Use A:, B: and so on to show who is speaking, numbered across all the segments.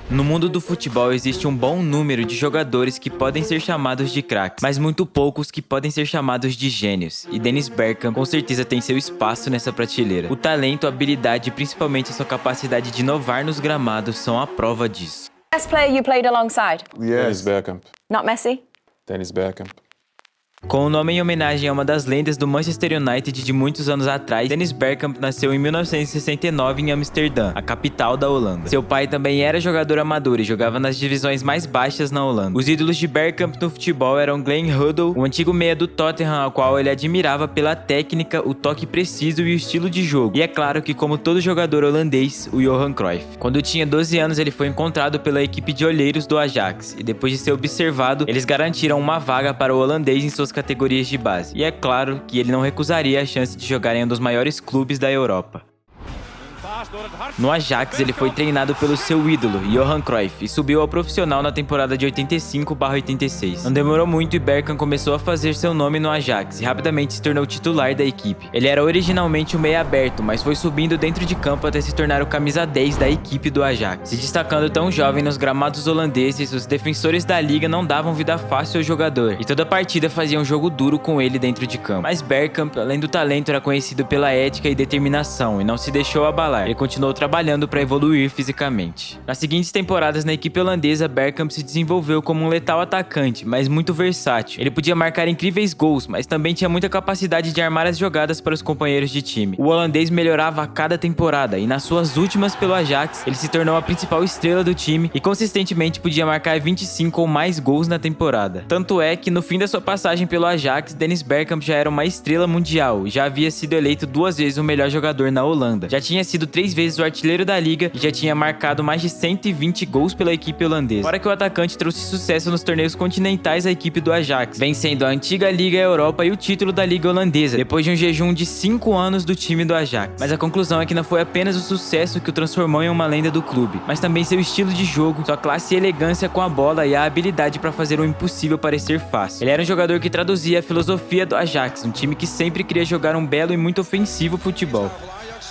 A: No mundo do futebol existe um bom número de jogadores que podem ser chamados de craques, mas muito poucos que podem ser chamados de gênios, e Dennis Bergkamp com certeza tem seu espaço nessa prateleira. O talento, a habilidade e principalmente a sua capacidade de inovar nos gramados são a prova disso.
B: Best player you played alongside?
C: Dennis Bergkamp.
B: Not Messi?
C: Dennis Bergkamp.
A: Com o nome em homenagem a uma das lendas do Manchester United de muitos anos atrás, Dennis Bergkamp nasceu em 1969 em Amsterdã, a capital da Holanda. Seu pai também era jogador amador e jogava nas divisões mais baixas na Holanda. Os ídolos de Bergkamp no futebol eram Glenn Hoddle, o antigo meia do Tottenham, ao qual ele admirava pela técnica, o toque preciso e o estilo de jogo. E é claro que, como todo jogador holandês, o Johan Cruyff. Quando tinha 12 anos, ele foi encontrado pela equipe de olheiros do Ajax, e depois de ser observado, eles garantiram uma vaga para o holandês em suas categorias de base. E é claro que ele não recusaria a chance de jogar em um dos maiores clubes da Europa. No Ajax, ele foi treinado pelo seu ídolo, Johan Cruyff, e subiu ao profissional na temporada de 85/86. Não demorou muito e Bergkamp começou a fazer seu nome no Ajax e rapidamente se tornou titular da equipe. Ele era originalmente um meia aberto, mas foi subindo dentro de campo até se tornar o camisa 10 da equipe do Ajax. Se destacando tão jovem nos gramados holandeses, os defensores da liga não davam vida fácil ao jogador, e toda partida fazia um jogo duro com ele dentro de campo. Mas Bergkamp, além do talento, era conhecido pela ética e determinação, e não se deixou abalar. Ele continuou trabalhando para evoluir fisicamente. Nas seguintes temporadas na equipe holandesa, Bergkamp se desenvolveu como um letal atacante, mas muito versátil. Ele podia marcar incríveis gols, mas também tinha muita capacidade de armar as jogadas para os companheiros de time. O holandês melhorava a cada temporada, e nas suas últimas pelo Ajax, ele se tornou a principal estrela do time e consistentemente podia marcar 25 ou mais gols na temporada. Tanto é que no fim da sua passagem pelo Ajax, Dennis Bergkamp já era uma estrela mundial e já havia sido eleito 2 vezes o melhor jogador na Holanda. Já tinha sido 3 vezes o artilheiro da liga e já tinha marcado mais de 120 gols pela equipe holandesa. Fora que o atacante trouxe sucesso nos torneios continentais à equipe do Ajax, vencendo a antiga Liga Europa e o título da Liga Holandesa, depois de um jejum de 5 anos do time do Ajax. Mas a conclusão é que não foi apenas o sucesso que o transformou em uma lenda do clube, mas também seu estilo de jogo, sua classe e elegância com a bola e a habilidade para fazer o impossível parecer fácil. Ele era um jogador que traduzia a filosofia do Ajax, um time que sempre queria jogar um belo e muito ofensivo futebol.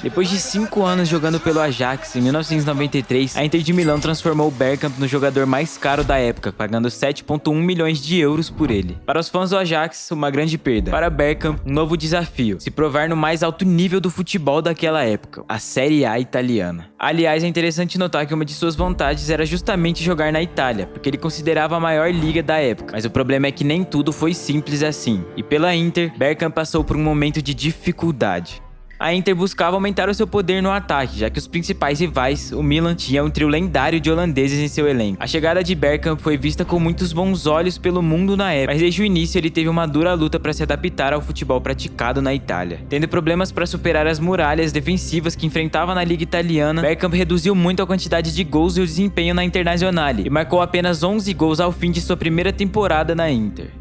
A: Depois de 5 anos jogando pelo Ajax, em 1993, a Inter de Milão transformou Bergkamp no jogador mais caro da época, pagando 7,1 milhões de euros por ele. Para os fãs do Ajax, uma grande perda. Para Bergkamp, um novo desafio, se provar no mais alto nível do futebol daquela época, a Série A italiana. Aliás, é interessante notar que uma de suas vontades era justamente jogar na Itália, porque ele considerava a maior liga da época. Mas o problema é que nem tudo foi simples assim, e pela Inter, Bergkamp passou por um momento de dificuldade. A Inter buscava aumentar o seu poder no ataque, já que os principais rivais, o Milan, tinha um trio lendário de holandeses em seu elenco. A chegada de Bergkamp foi vista com muitos bons olhos pelo mundo na época, mas desde o início ele teve uma dura luta para se adaptar ao futebol praticado na Itália. Tendo problemas para superar as muralhas defensivas que enfrentava na liga italiana, Bergkamp reduziu muito a quantidade de gols e o desempenho na Internazionale, e marcou apenas 11 gols ao fim de sua primeira temporada na Inter.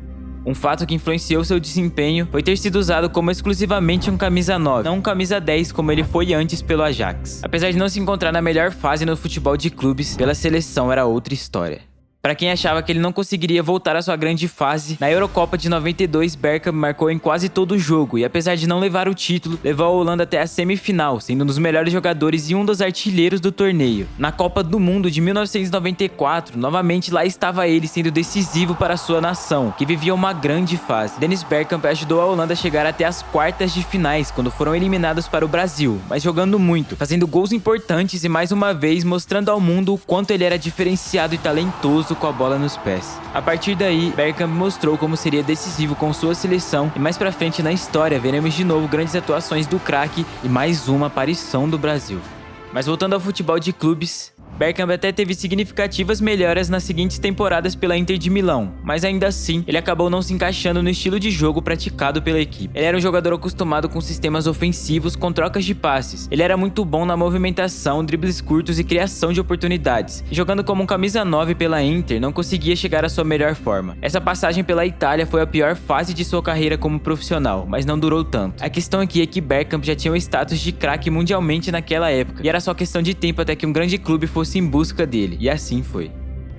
A: Um fato que influenciou seu desempenho foi ter sido usado como exclusivamente um camisa 9, não um camisa 10 como ele foi antes pelo Ajax. Apesar de não se encontrar na melhor fase no futebol de clubes, pela seleção era outra história. Para quem achava que ele não conseguiria voltar à sua grande fase, na Eurocopa de 92, Bergkamp marcou em quase todo o jogo e, apesar de não levar o título, levou a Holanda até a semifinal, sendo um dos melhores jogadores e um dos artilheiros do torneio. Na Copa do Mundo de 1994, novamente lá estava ele sendo decisivo para a sua nação, que vivia uma grande fase. Dennis Bergkamp ajudou a Holanda a chegar até as quartas de finais, quando foram eliminados para o Brasil, mas jogando muito, fazendo gols importantes e mais uma vez mostrando ao mundo o quanto ele era diferenciado e talentoso com a bola nos pés. A partir daí, Bergkamp mostrou como seria decisivo com sua seleção e mais pra frente na história veremos de novo grandes atuações do craque e mais uma aparição do Brasil. Mas voltando ao futebol de clubes, Bergkamp até teve significativas melhoras nas seguintes temporadas pela Inter de Milão, mas ainda assim, ele acabou não se encaixando no estilo de jogo praticado pela equipe. Ele era um jogador acostumado com sistemas ofensivos com trocas de passes. Ele era muito bom na movimentação, dribles curtos e criação de oportunidades. E jogando como um camisa 9 pela Inter, não conseguia chegar à sua melhor forma. Essa passagem pela Itália foi a pior fase de sua carreira como profissional, mas não durou tanto. A questão aqui é que Bergkamp já tinha o status de craque mundialmente naquela época, e era só questão de tempo até que um grande clube fosse em busca dele, e assim foi.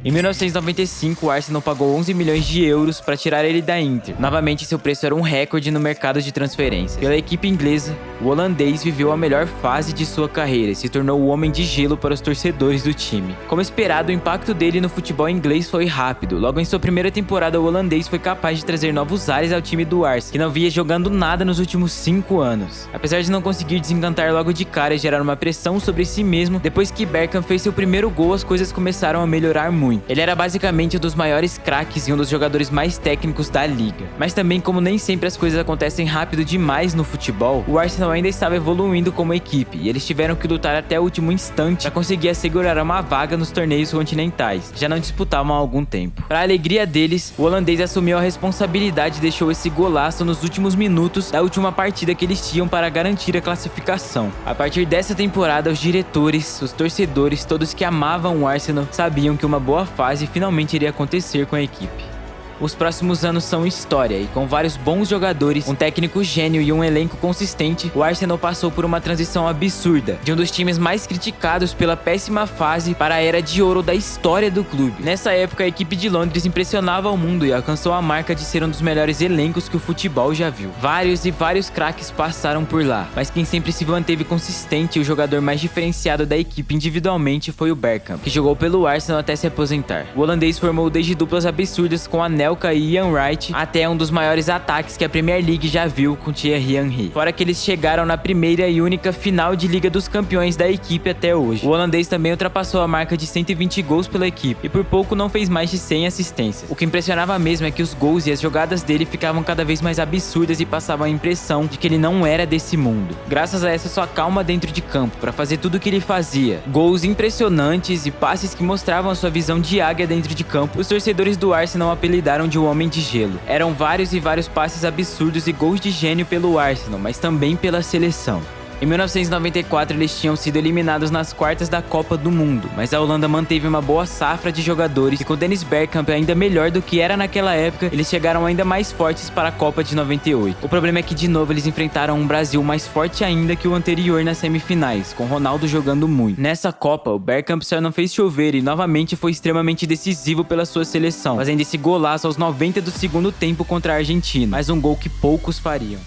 A: Em 1995, o Arsenal pagou 11 milhões de euros para tirar ele da Inter. Novamente, seu preço era um recorde no mercado de transferências. Pela equipe inglesa, o holandês viveu a melhor fase de sua carreira e se tornou o homem de gelo para os torcedores do time. Como esperado, o impacto dele no futebol inglês foi rápido. Logo em sua primeira temporada, o holandês foi capaz de trazer novos ares ao time do Arsenal, que não via jogando nada nos últimos 5 anos. Apesar de não conseguir desencantar logo de cara e gerar uma pressão sobre si mesmo, depois que Bergkamp fez seu primeiro gol, as coisas começaram a melhorar muito. Ele era basicamente um dos maiores craques e um dos jogadores mais técnicos da liga. Mas também, como nem sempre as coisas acontecem rápido demais no futebol, o Arsenal ainda estava evoluindo como equipe e eles tiveram que lutar até o último instante para conseguir assegurar uma vaga nos torneios continentais, que já não disputavam há algum tempo. Para a alegria deles, o holandês assumiu a responsabilidade e deixou esse golaço nos últimos minutos da última partida que eles tinham para garantir a classificação. A partir dessa temporada, os diretores, os torcedores, todos que amavam o Arsenal sabiam que uma boa fase finalmente iria acontecer com a equipe. Os próximos anos são história e com vários bons jogadores, um técnico gênio e um elenco consistente, o Arsenal passou por uma transição absurda, de um dos times mais criticados pela péssima fase para a era de ouro da história do clube. Nessa época, a equipe de Londres impressionava o mundo e alcançou a marca de ser um dos melhores elencos que o futebol já viu. Vários craques passaram por lá, mas quem sempre se manteve consistente e o jogador mais diferenciado da equipe individualmente foi o Bergkamp, que jogou pelo Arsenal até se aposentar. O holandês formou desde duplas absurdas com Anelka e Ian Wright até um dos maiores ataques que a Premier League já viu com Thierry Henry. Fora que eles chegaram na primeira e única final de Liga dos Campeões da equipe até hoje. O holandês também ultrapassou a marca de 120 gols pela equipe e por pouco não fez mais de 100 assistências. O que impressionava mesmo é que os gols e as jogadas dele ficavam cada vez mais absurdas e passavam a impressão de que ele não era desse mundo. Graças a essa sua calma dentro de campo para fazer tudo o que ele fazia, gols impressionantes e passes que mostravam a sua visão de águia dentro de campo, os torcedores do Arsenal apelidaram de o Homem de Gelo. Eram vários passes absurdos e gols de gênio pelo Arsenal, mas também pela seleção. Em 1994, eles tinham sido eliminados nas quartas da Copa do Mundo, mas a Holanda manteve uma boa safra de jogadores e com Dennis Bergkamp ainda melhor do que era naquela época, eles chegaram ainda mais fortes para a Copa de 98. O problema é que de novo eles enfrentaram um Brasil mais forte ainda que o anterior nas semifinais, com Ronaldo jogando muito. Nessa Copa, o Bergkamp só não fez chover e novamente foi extremamente decisivo pela sua seleção, fazendo esse golaço aos 90 do segundo tempo contra a Argentina, mais um gol que poucos fariam.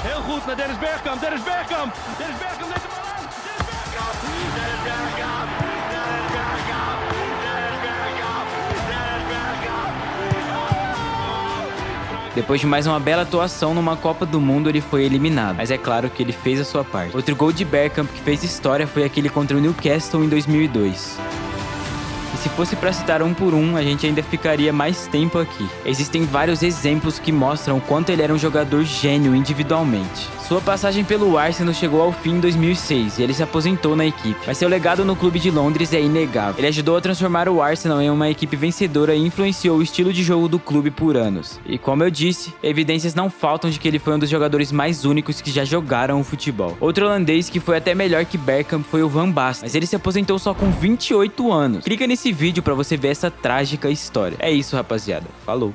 D: Heel goed naar Dennis Bergkamp. Dennis Bergkamp. Dennis Bergkamp neemt de bal aan. Dennis Bergkamp. Dennis Bergkamp. Dennis Bergkamp. Dennis Bergkamp.
A: Depois de mais uma bela atuação numa Copa do Mundo, ele foi eliminado, mas é claro que ele fez a sua parte. Outro gol de Bergkamp que fez história foi aquele contra o Newcastle em 2002. E se fosse para citar um por um, a gente ainda ficaria mais tempo aqui. Existem vários exemplos que mostram o quanto ele era um jogador gênio individualmente. Sua passagem pelo Arsenal chegou ao fim em 2006 e ele se aposentou na equipe, mas seu legado no clube de Londres é inegável. Ele ajudou a transformar o Arsenal em uma equipe vencedora e influenciou o estilo de jogo do clube por anos. E como eu disse, evidências não faltam de que ele foi um dos jogadores mais únicos que já jogaram o futebol. Outro holandês que foi até melhor que Bergkamp foi o Van Basten, mas ele se aposentou só com 28 anos. Clica nesse vídeo para você ver essa trágica história. É isso, rapaziada. Falou!